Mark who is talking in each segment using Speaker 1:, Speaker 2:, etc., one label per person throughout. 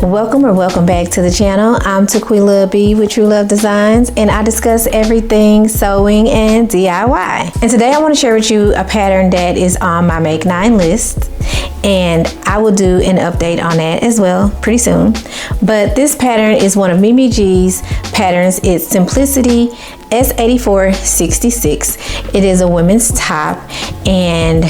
Speaker 1: Welcome back to the channel. I'm Tequila B with TruLuv Designz, and I discuss everything sewing and DIY. And today I want to share with you a pattern that is on my Make 9 list, and I will do an update on that as well pretty soon. But this pattern is one of Mimi G's patterns. It's Simplicity S8466. It is a women's top, and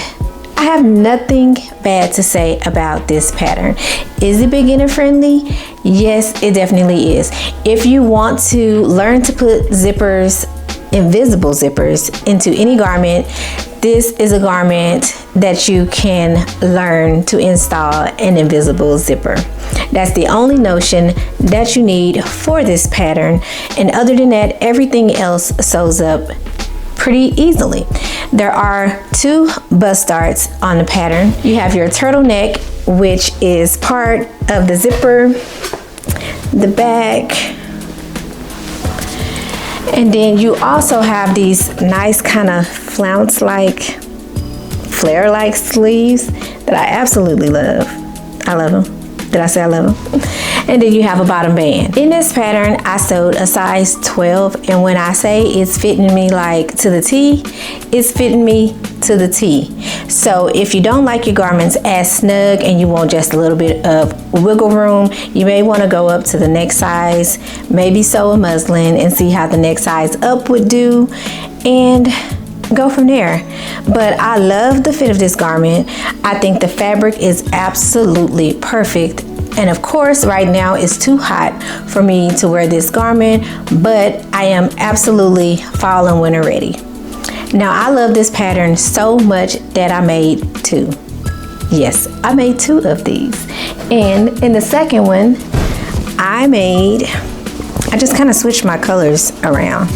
Speaker 1: I have nothing bad to say about this pattern. Is it beginner friendly? Yes, it definitely is. If you want to learn to put zippers, invisible zippers, into any garment, this is a garment that you can learn to install an invisible zipper. That's the only notion that you need for this pattern. And other than that, everything else sews up pretty easily. There are two bust darts on the pattern. You have your turtleneck, which is part of the zipper, the back, and then you also have these nice kind of flounce-like, flare-like sleeves that I absolutely love. I love them. Did I say I love them? And then you have a bottom band. In this pattern, I sewed a size 12, and when I say it's fitting me like to the T, it's fitting me to the T. So if you don't like your garments as snug and you want just a little bit of wiggle room, you may want to go up to the next size, maybe sew a muslin and see how the next size up would do, and go from there. But I love the fit of this garment. I think the fabric is absolutely perfect. And of course, right now it's too hot for me to wear this garment, but I am absolutely fall and winter ready. Now, I love this pattern so much that I made two. Yes, I made two of these. And in the second one, I just kind of switched my colors around.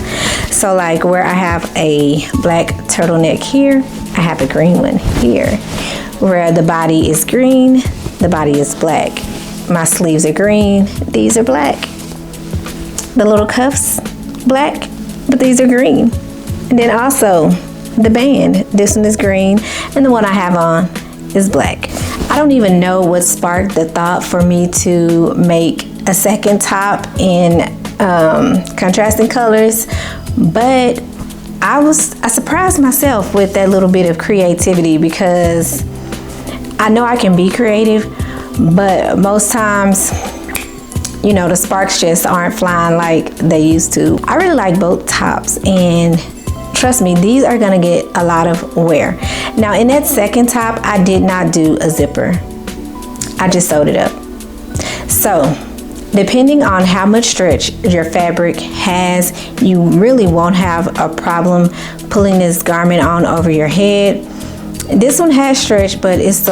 Speaker 1: So like where I have a black turtleneck here, I have a green one here. Where the body is green, the body is black. My sleeves are green, these are black. The little cuffs, black, but these are green. And then also the band, this one is green, and the one I have on is black. I don't even know what sparked the thought for me to make a second top in contrasting colors, but I surprised myself with that little bit of creativity, because I know I can be creative, but most times, you know, the sparks just aren't flying like they used to. I really like both tops, and trust me, these are gonna get a lot of wear. Now in that second top, I did not do a zipper. I just sewed it up. So depending on how much stretch your fabric has, you really won't have a problem pulling this garment on over your head. This one has stretch, but it's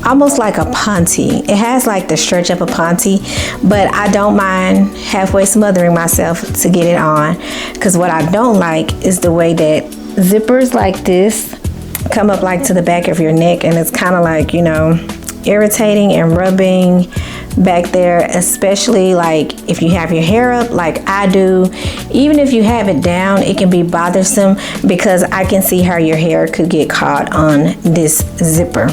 Speaker 1: almost like a ponte. It has like the stretch of a ponte, but I don't mind halfway smothering myself to get it on, because what I don't like is the way that zippers like this come up like to the back of your neck, and it's kind of like, you know, irritating and rubbing back there, especially like if you have your hair up like I do. Even if you have it down, it can be bothersome, because I can see how your hair could get caught on this zipper.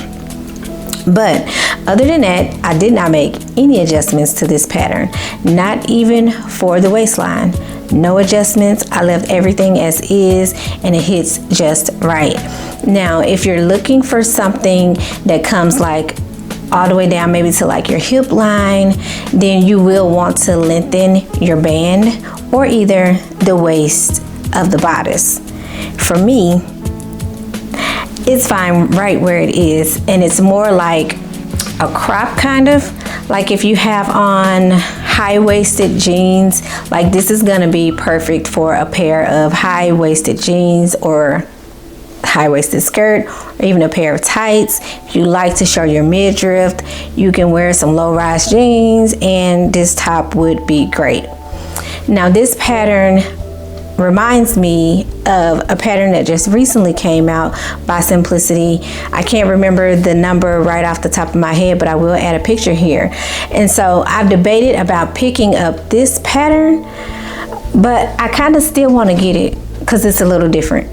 Speaker 1: But other than that, I did not make any adjustments to this pattern, not even for the waistline. No adjustments. I left everything as is, and it hits just right. Now, if you're looking for something that comes like all the way down maybe to like your hip line, then you will want to lengthen your band or either the waist of the bodice. For me, it's fine right where it is, and it's more like a crop kind of. Like if you have on high-waisted jeans, like this is gonna be perfect for a pair of high-waisted jeans or high-waisted skirt, or even a pair of tights. If you like to show your midriff, you can wear some low-rise jeans, and this top would be great. Now this pattern reminds me of a pattern that just recently came out by Simplicity. I can't remember the number right off the top of my head, but I will add a picture here. And so I've debated about picking up this pattern, but I kind of still want to get it because it's a little different.